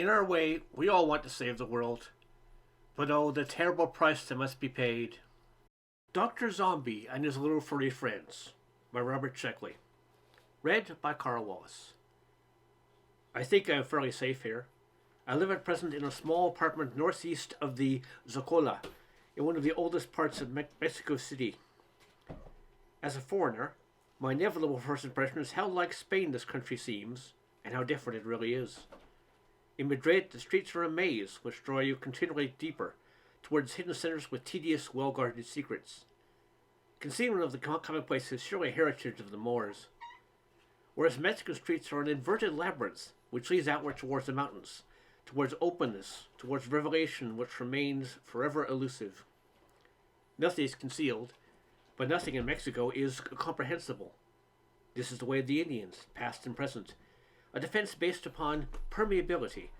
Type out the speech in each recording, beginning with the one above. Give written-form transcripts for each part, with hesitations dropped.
In our way, we all want to save the world, but oh, the terrible price that must be paid. Dr. Zombie and His Little Furry Friends by Robert Sheckley. Read by Karl. I think I am fairly safe here. I live at present in a small apartment northeast of the Zocola, in one of the oldest parts of Mexico City. As a foreigner, my inevitable first impression is how like Spain this country seems, and how different it really is. In Madrid, the streets are a maze which draw you continually deeper towards hidden centers with tedious, well-guarded secrets. Concealment of the commonplace is surely a heritage of the Moors. Whereas Mexican streets are an inverted labyrinth which leads outward towards the mountains, towards openness, towards revelation which remains forever elusive. Nothing is concealed, but nothing in Mexico is comprehensible. This is the way of the Indians, past and present. A defense based upon permeability,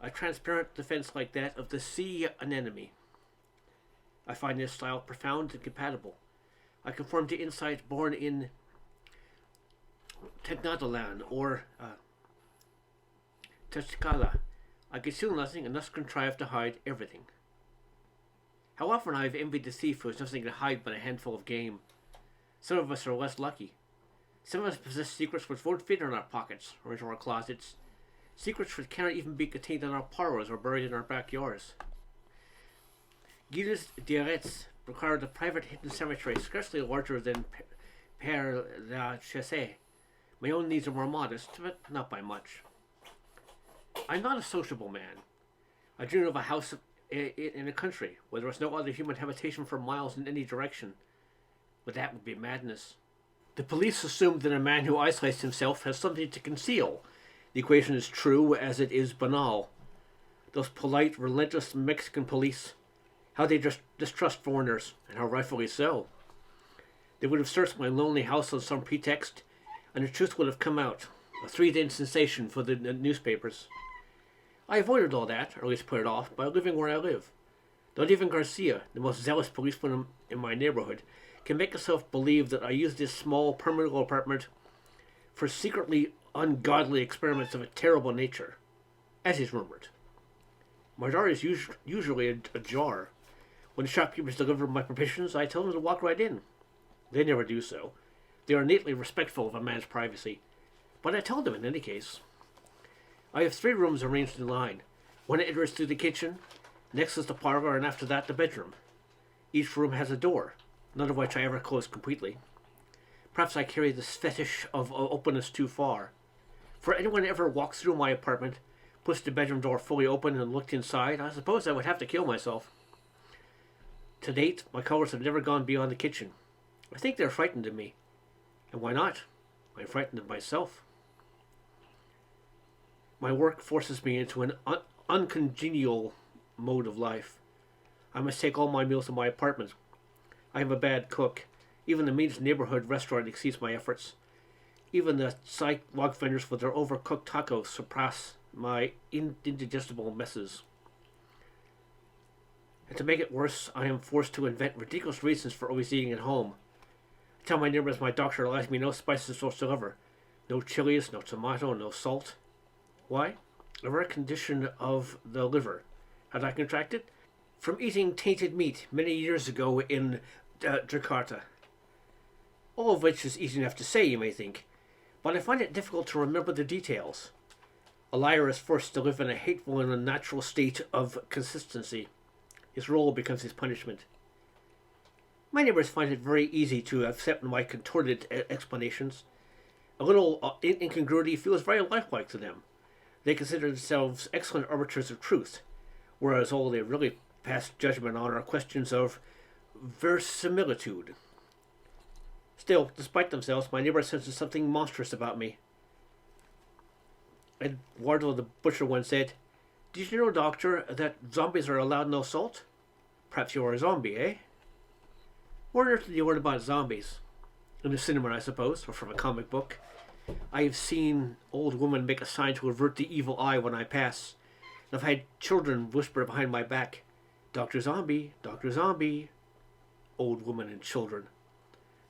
a transparent defense like that of the sea anemone. I find this style profound and compatible. I conform to insight born in Tenochtitlan or Tlaxcala. I conceal nothing and thus contrive to hide everything. How often I have envied the thief who has nothing to hide but a handful of game. Some of us are less lucky. Some of us possess secrets which won't fit in our pockets or into our closets, secrets which cannot even be contained in our parlors or buried in our backyards. Guildes d'Arrêts required a private hidden cemetery scarcely larger than Père Lachaise. My own needs are more modest, but not by much. I'm not a sociable man. I dream of a house in a country where there is no other human habitation for miles in any direction, but that would be madness. The police assume that a man who isolates himself has something to conceal. The equation is true as it is banal. Those polite, relentless Mexican police, how they just distrust foreigners, and how rightfully so. They would have searched my lonely house on some pretext, and the truth would have come out, a 3-day sensation for the newspapers. I avoided all that, or at least put it off, by living where I live. Not even Garcia, the most zealous policeman in my neighborhood, can make himself believe that I use this small, permanent apartment for secretly ungodly experiments of a terrible nature, as is rumored. My door is usually ajar. When the shopkeepers deliver my provisions, I tell them to walk right in. They never do so. They are innately respectful of a man's privacy, but I tell them in any case. I have 3 rooms arranged in line. One enters through the kitchen, next is the parlor, and after that the bedroom. Each room has a door, none of which I ever close completely. Perhaps I carry this fetish of openness too far. For anyone who ever walks through my apartment, puts the bedroom door fully open and looked inside, I suppose I would have to kill myself. To date, my callers have never gone beyond the kitchen. I think they're frightened of me. And why not? I'm frightened of myself. My work forces me into an uncongenial mode of life. I must take all my meals in my apartment. I am a bad cook. Even the meanest neighborhood restaurant exceeds my efforts. Even the psych log vendors with their overcooked tacos surpass my indigestible messes. And to make it worse, I am forced to invent ridiculous reasons for always eating at home. I tell my neighbors my doctor allows me no spices whatsoever. No chilies, no tomato, no salt. Why? A rare condition of the liver. Had I contracted? From eating tainted meat many years ago in Jakarta. All of which is easy enough to say, you may think, but I find it difficult to remember the details. A liar is forced to live in a hateful and unnatural state of consistency. His role becomes his punishment. My neighbors find it very easy to accept my contorted explanations. A little incongruity feels very lifelike to them. They consider themselves excellent arbiters of truth, whereas all they really pass judgment on are questions of verisimilitude. Still, despite themselves, my neighbor senses something monstrous about me. Eduardo the butcher once said, "Did you know, doctor, that zombies are allowed no salt? Perhaps you are a zombie, eh?" Where on earth did you learn about zombies? In the cinema, I suppose, or from a comic book. I have seen old women make a sign to avert the evil eye when I pass. And I've had children whisper behind my back, "Dr. Zombie, Dr. Zombie." Old women and children.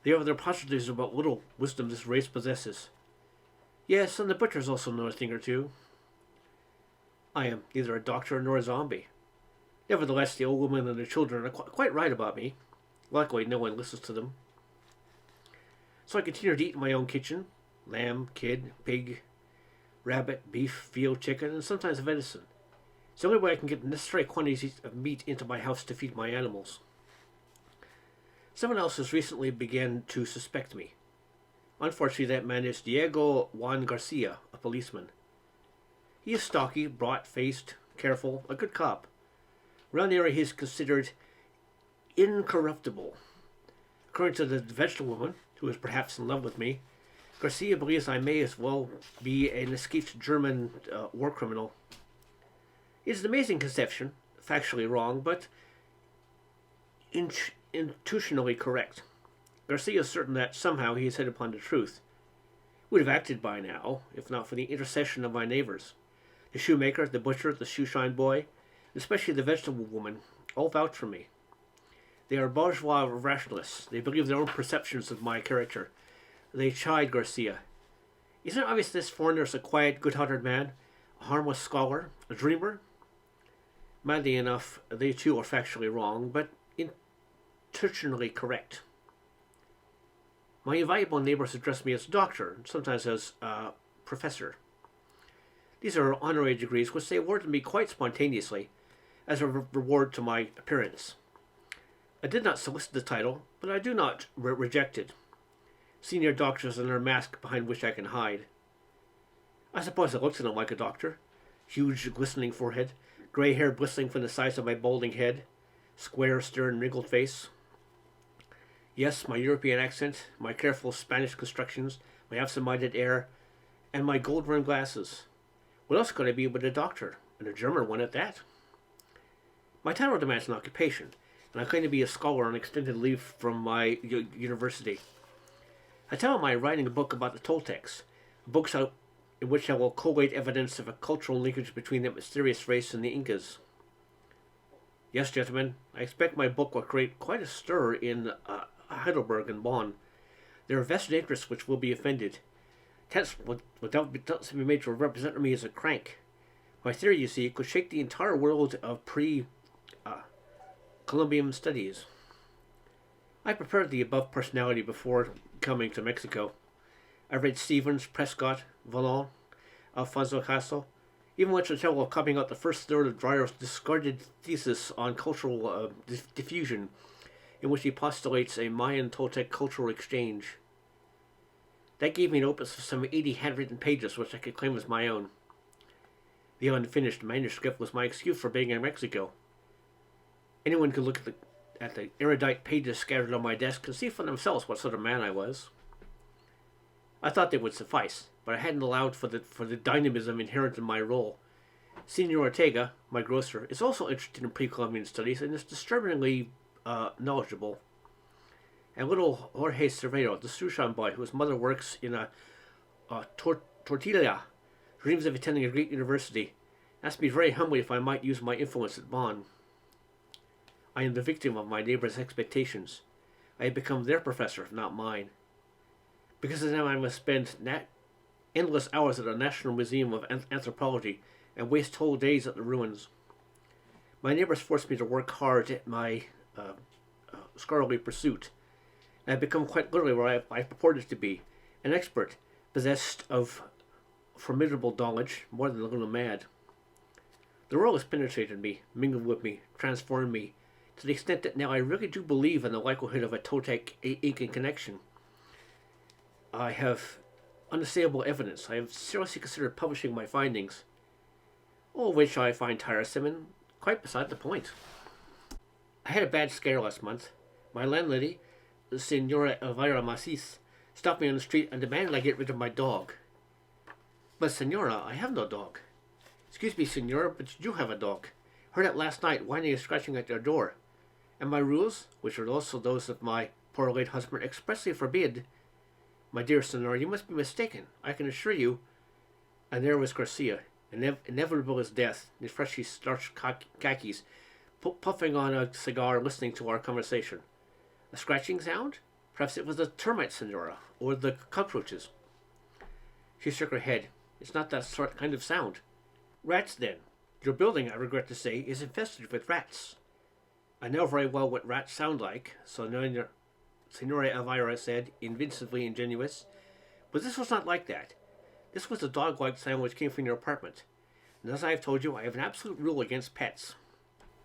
They have their postulations about little wisdom this race possesses. Yes, and the butchers also know a thing or two. I am neither a doctor nor a zombie. Nevertheless, the old woman and the children are quite right about me. Luckily, no one listens to them. So I continue to eat in my own kitchen: lamb, kid, pig, rabbit, beef, veal, chicken, and sometimes venison. It's the only way I can get the necessary quantities of meat into my house to feed my animals. Someone else has recently begun to suspect me. Unfortunately, that man is Diego Juan Garcia, a policeman. He is stocky, broad-faced, careful, a good cop. Around the area he is considered incorruptible. According to the vegetable woman, who is perhaps in love with me, Garcia believes I may as well be an escaped German war criminal. It is an amazing conception, factually wrong, but intuitionally correct. Garcia is certain that somehow he has hit upon the truth. Would have acted by now, if not for the intercession of my neighbors. The shoemaker, the butcher, the shoeshine boy, especially the vegetable woman, all vouch for me. They are bourgeois rationalists. They believe their own perceptions of my character. They chide Garcia. Isn't it obvious this foreigner is a quiet, good-hearted man, a harmless scholar, a dreamer? Madly enough, they too are factually wrong, but intentionally correct. My invaluable neighbors address me as doctor, and sometimes as professor. These are honorary degrees which they awarded me quite spontaneously, as a reward to my appearance. I did not solicit the title, but I do not reject it. Senior doctors and their mask behind which I can hide. I suppose I look to them like a doctor. Huge, glistening forehead, grey hair bristling from the sides of my balding head, square, stern, wrinkled face. Yes, my European accent, my careful Spanish constructions, my absent-minded air, and my gold-rimmed glasses. What else could I be but a doctor, and a German one at that? My title demands an occupation, and I claim to be a scholar on extended leave from my university. I tell him I am writing a book about the Toltecs, in which I will collate evidence of a cultural linkage between that mysterious race and the Incas. Yes, gentlemen, I expect my book will create quite a stir in Heidelberg and Bonn. There are vested interests which will be offended. Attempts without be made to represent me as a crank. My theory, you see, could shake the entire world of Columbian studies. I prepared the above personality before coming to Mexico. I read Stevens, Prescott, Vallon, Alfonso Caso, even went to the trouble of copying out the first third of Dreyer's discarded thesis on cultural diffusion, in which he postulates a Mayan-Toltec cultural exchange. That gave me an opus of some 80 handwritten pages which I could claim as my own. The unfinished manuscript was my excuse for being in Mexico. Anyone could look at the erudite pages scattered on my desk and see for themselves what sort of man I was. I thought they would suffice, but I hadn't allowed for the dynamism inherent in my role. Senor Ortega, my grocer, is also interested in pre-Columbian studies and is disturbingly knowledgeable. And little Jorge Cervero, the Sushan boy whose mother works in a tortilla, dreams of attending a great university, asked me very humbly if I might use my influence at Bonn. I am the victim of my neighbors' expectations. I have become their professor, not mine. Because of them I must spend endless hours at the National Museum of Anthropology and waste whole days at the ruins. My neighbors force me to work hard at my scholarly pursuit. I have become quite literally where I purported to be, an expert, possessed of formidable knowledge, more than a little mad. The world has penetrated me, mingled with me, transformed me, to the extent that now I really do believe in the likelihood of a Toltec-Incan connection. I have unassailable evidence. I have seriously considered publishing my findings, all of which I find tiresome and quite beside the point. I had a bad scare last month. My landlady, Senora Elvira Macis, stopped me on the street and demanded I get rid of my dog. But Senora, I have no dog. Excuse me, Senora, but you do have a dog. Heard it last night, whining and scratching at your door. And my rules, which are also those of my poor late husband, expressly forbid. My dear Senora, you must be mistaken. I can assure you. And there was Garcia, inevitable as death, in freshly starched khakis, puffing on a cigar, listening to our conversation. A scratching sound? Perhaps it was the termite, Senora, or the cockroaches. She shook her head. It's not that kind of sound. Rats, then. Your building, I regret to say, is infested with rats. I know very well what rats sound like, Senora Elvira said, invincibly ingenuous. But this was not like that. This was the dog-like sound which came from your apartment. And as I have told you, I have an absolute rule against pets.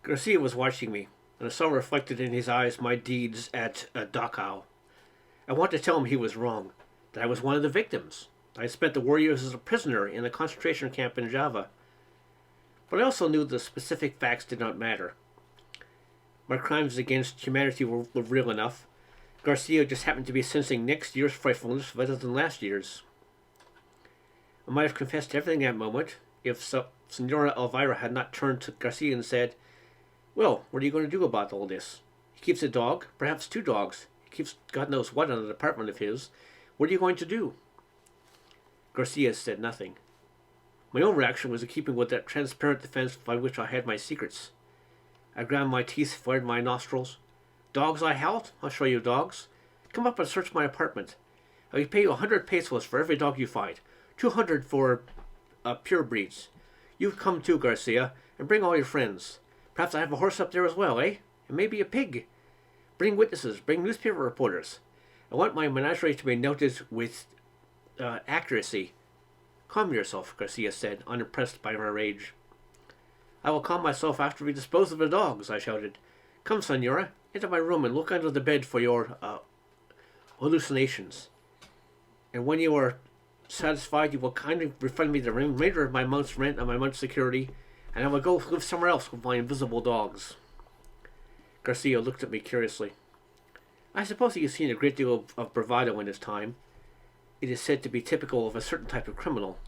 Garcia was watching me, and I saw reflected in his eyes my deeds at Dachau. I wanted to tell him he was wrong, that I was one of the victims. I had spent the war years as a prisoner in a concentration camp in Java. But I also knew the specific facts did not matter. My crimes against humanity were real enough. Garcia just happened to be sensing next year's frightfulness rather than last year's. I might have confessed everything at that moment if Senora Elvira had not turned to Garcia and said, "Well, what are you going to do about all this? He keeps a dog, perhaps 2 dogs. He keeps God knows what in an apartment of his. What are you going to do?" Garcia said nothing. My own reaction was in keeping with that transparent defense by which I had my secrets. I ground my teeth, flared my nostrils. "Dogs," I howled. "I'll show you dogs. Come up and search my apartment. I will pay you 100 pesos for every dog you find. 200 for pure breeds. You come too, Garcia, and bring all your friends. Perhaps I have a horse up there as well, eh? And maybe a pig. Bring witnesses, bring newspaper reporters. I want my menagerie to be noted with accuracy." "Calm yourself," Garcia said, unimpressed by my rage. "I will calm myself after we dispose of the dogs," I shouted. "Come, senora, into my room and look under the bed for your hallucinations. And when you are satisfied, you will kindly refund me the remainder of my month's rent and my month's security, and I will go live somewhere else with my invisible dogs." Garcia looked at me curiously. I suppose he has seen a great deal of bravado in his time. It is said to be typical of a certain type of criminal.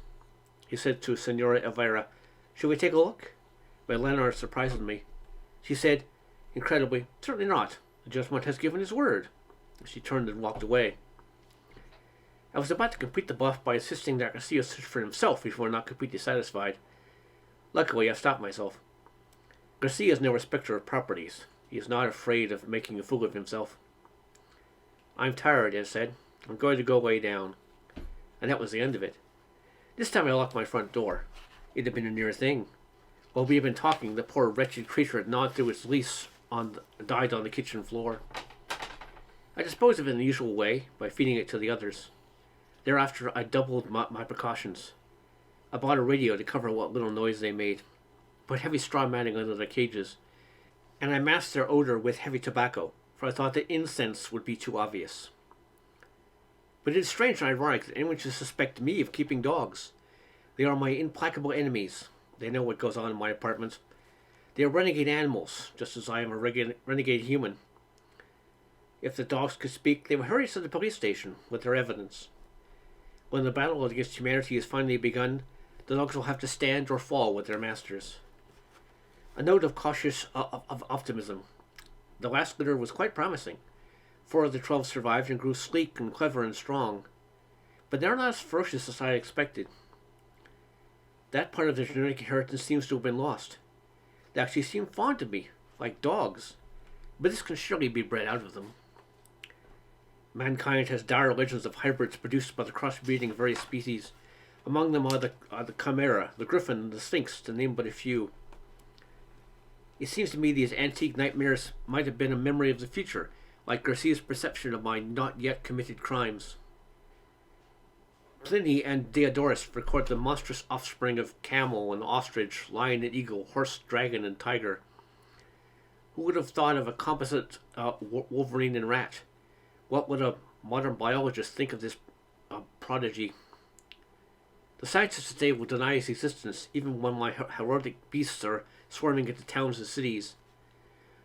He said to Senora Elvira, "Shall we take a look?" My landlord surprised me. She said, incredibly, "Certainly not. The gentleman has given his word." She turned and walked away. I was about to complete the bluff by insisting that Garcia search for himself before not completely satisfied. Luckily, I stopped myself. Garcia is no respecter of properties. He is not afraid of making a fool of himself. "I'm tired," I said. "I'm going to go lay down." And that was the end of it. This time I locked my front door. It had been a near thing. While we had been talking, the poor wretched creature had gnawed through its leash died on the kitchen floor. I disposed of it in the usual way, by feeding it to the others. Thereafter I doubled my precautions. I bought a radio to cover what little noise they made, put heavy straw matting under their cages, and I masked their odor with heavy tobacco, for I thought that incense would be too obvious. But it is strange and ironic that anyone should suspect me of keeping dogs. They are my implacable enemies. They know what goes on in my apartment. They are renegade animals, just as I am a renegade human. If the dogs could speak, they would hurry to the police station with their evidence. When the battle against humanity is finally begun, the dogs will have to stand or fall with their masters. A note of cautious optimism. The last litter was quite promising. 4 of the 12 survived and grew sleek and clever and strong. But they are not as ferocious as I expected. That part of their genetic inheritance seems to have been lost. They actually seem fond of me, like dogs. But this can surely be bred out of them. Mankind has dire legends of hybrids produced by the crossbreeding of various species. Among them are the chimera, the griffin, and the sphinx, to name but a few. It seems to me these antique nightmares might have been a memory of the future, like Garcia's perception of my not yet committed crimes. Pliny and Diodorus record the monstrous offspring of camel and ostrich, lion and eagle, horse, dragon, and tiger. Who would have thought of a composite wolverine and rat? What would a modern biologist think of this prodigy? The scientists today will deny its existence, even when my heroic beasts are swarming into towns and cities.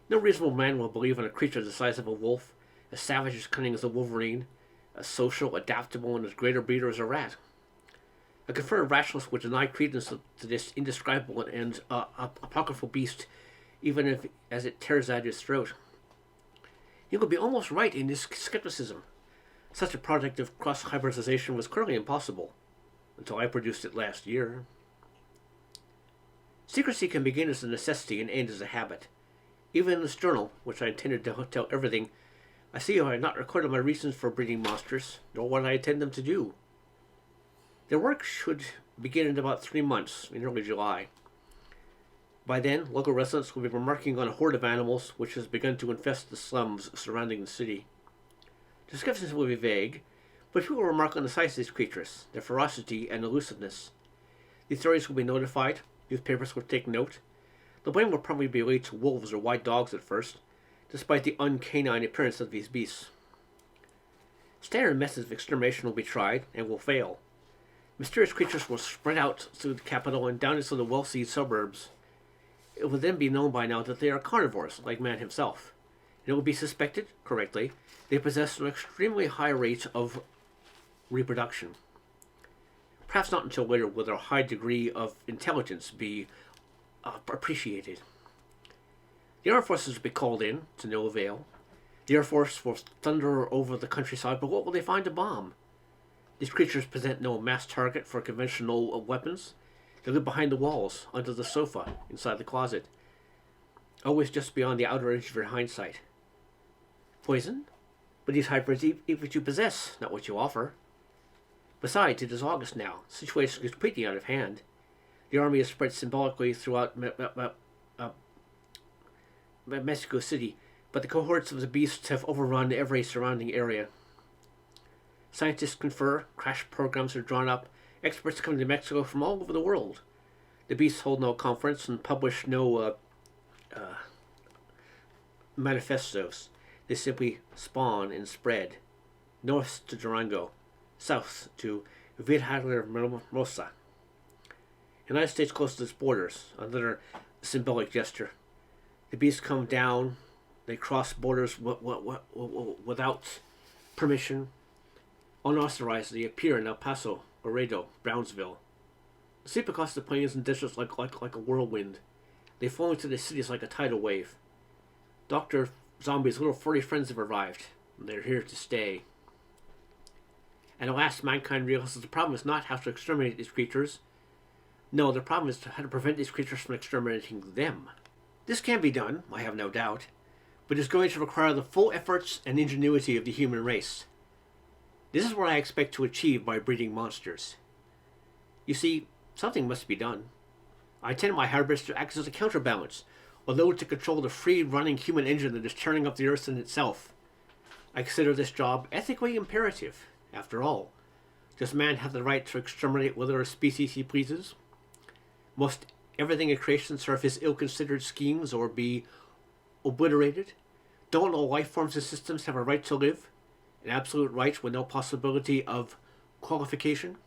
No reasonable man will believe in a creature the size of a wolf, as savage as cunning as a wolverine, as social, adaptable, and as great a breeder as a rat. A confirmed rationalist would deny credence to this indescribable and apocryphal beast, even as it tears at his throat. He would be almost right in his skepticism. Such a project of cross-hybridization was clearly impossible, until I produced it last year. Secrecy can begin as a necessity and end as a habit. Even in this journal, which I intended to tell everything, I see I have not recorded my reasons for breeding monsters, nor what I intend them to do. Their work should begin in about 3 months, in early July. By then, local residents will be remarking on a horde of animals which has begun to infest the slums surrounding the city. Descriptions will be vague, but people will remark on the size of these creatures, their ferocity and elusiveness. The authorities will be notified, newspapers will take note. The blame will probably be laid to wolves or white dogs at first, despite the uncanine appearance of these beasts. Standard methods of extermination will be tried and will fail. Mysterious creatures will spread out through the capital and down into the wealthy suburbs. It will then be known by now that they are carnivores, like man himself. And it will be suspected, correctly, they possess an extremely high rate of reproduction. Perhaps not until later will their high degree of intelligence be appreciated. The Air Forces will be called in, to no avail. The Air Force will thunder over the countryside, but what will they find to bomb? These creatures present no mass target for conventional weapons. They live behind the walls, under the sofa, inside the closet. Always just beyond the outer edge of your hindsight. Poison? But these hybrids eat what you possess, not what you offer. Besides, it is August now. The situation is completely out of hand. The army is spread symbolically throughout Mexico City, but the cohorts of the beasts have overrun every surrounding area. Scientists confer, crash programs are drawn up, experts come to Mexico from all over the world. The beasts hold no conference and publish no manifestos. They simply spawn and spread. North to Durango, south to Villahermosa. The United States close to its borders, another symbolic gesture. The beasts come down, they cross borders without permission. Unauthorized, they appear in El Paso, Laredo, Brownsville. They sweep across the plains and deserts like a whirlwind. They flow into the cities like a tidal wave. Dr. Zombie's little furry friends have arrived, and they're here to stay. And at last, mankind realizes the problem is not how to exterminate these creatures. No, the problem is how to prevent these creatures from exterminating them. This can be done, I have no doubt, but it's going to require the full efforts and ingenuity of the human race. This is what I expect to achieve by breeding monsters. You see, something must be done. I intend my hybrids to act as a counterbalance, although to control the free-running human engine that is tearing up the earth in itself. I consider this job ethically imperative. After all, does man have the right to exterminate whatever species he pleases? Must everything in creation serve his ill-considered schemes or be obliterated? Don't all life forms and systems have a right to live? An absolute right with no possibility of qualification?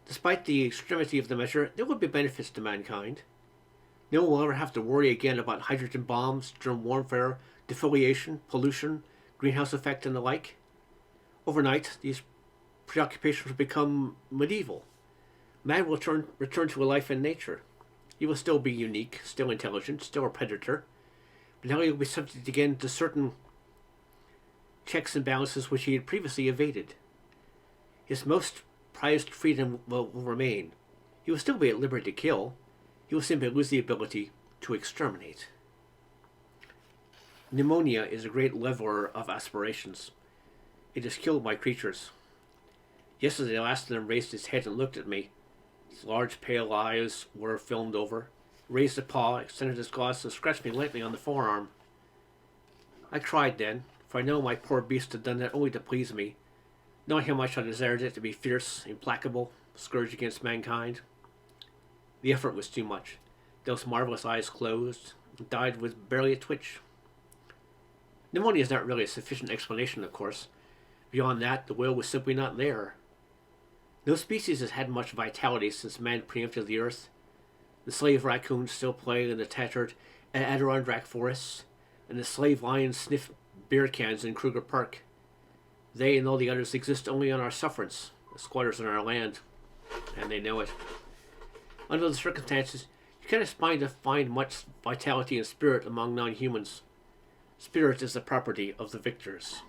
Despite the extremity of the measure, there will be benefits to mankind. No one will ever have to worry again about hydrogen bombs, germ warfare, defoliation, pollution, greenhouse effect, and the like. Overnight, these preoccupations will become medieval. Man will return to a life in nature. He will still be unique, still intelligent, still a predator, but now he will be subject again to certain checks and balances which he had previously evaded. His most prized freedom will remain. He will still be at liberty to kill. He will simply lose the ability to exterminate. Pneumonia is a great leveler of aspirations. It has killed my creatures. Yesterday, the last of them raised his head and looked at me. His large pale eyes were filmed over, raised a paw, extended his claws and scratched me lightly on the forearm. I cried then, for I know my poor beast had done that only to please me, knowing how much I desired it to be fierce, implacable, scourge against mankind. The effort was too much. Those marvelous eyes closed, and died with barely a twitch. Pneumonia is not really a sufficient explanation, of course. Beyond that, the will was simply not there. No species has had much vitality since man preempted the earth. The slave raccoons still play in the tattered Adirondack forests, and the slave lions sniff beer cans in Kruger Park. They and all the others exist only on our sufferance, the squatters on our land, and they know it. Under the circumstances, you cannot find much vitality and spirit among non-humans. Spirit is the property of the victors.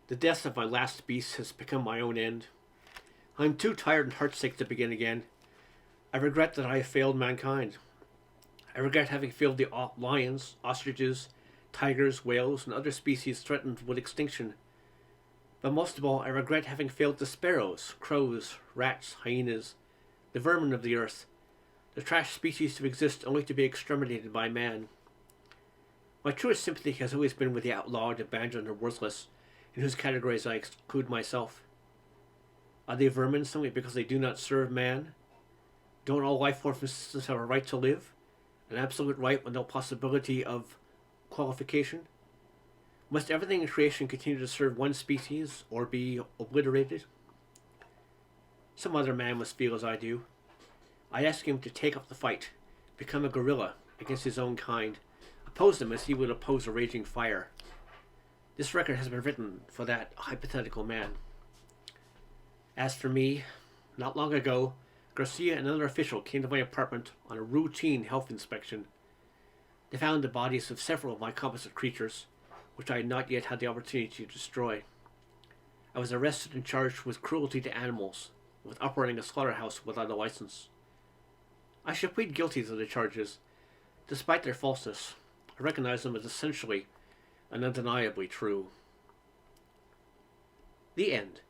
The death of my last beast has become my own end. I am too tired and heartsick to begin again. I regret that I have failed mankind. I regret having failed the lions, ostriches, tigers, whales, and other species threatened with extinction. But most of all, I regret having failed the sparrows, crows, rats, hyenas, the vermin of the earth, the trash species to exist only to be exterminated by man. My truest sympathy has always been with the outlawed, abandoned, or worthless, in whose categories I include myself. Are they vermin simply because they do not serve man? Don't all life forms have a right to live? An absolute right with no possibility of qualification? Must everything in creation continue to serve one species or be obliterated? Some other man must feel as I do. I ask him to take up the fight, become a guerrilla against his own kind, oppose them as he would oppose a raging fire. This record has been written for that hypothetical man. As for me, not long ago, Garcia and another official came to my apartment on a routine health inspection. They found the bodies of several of my composite creatures, which I had not yet had the opportunity to destroy. I was arrested and charged with cruelty to animals, with operating a slaughterhouse without a license. I shall plead guilty to the charges. Despite their falseness, I recognize them as essentially and undeniably true. The end.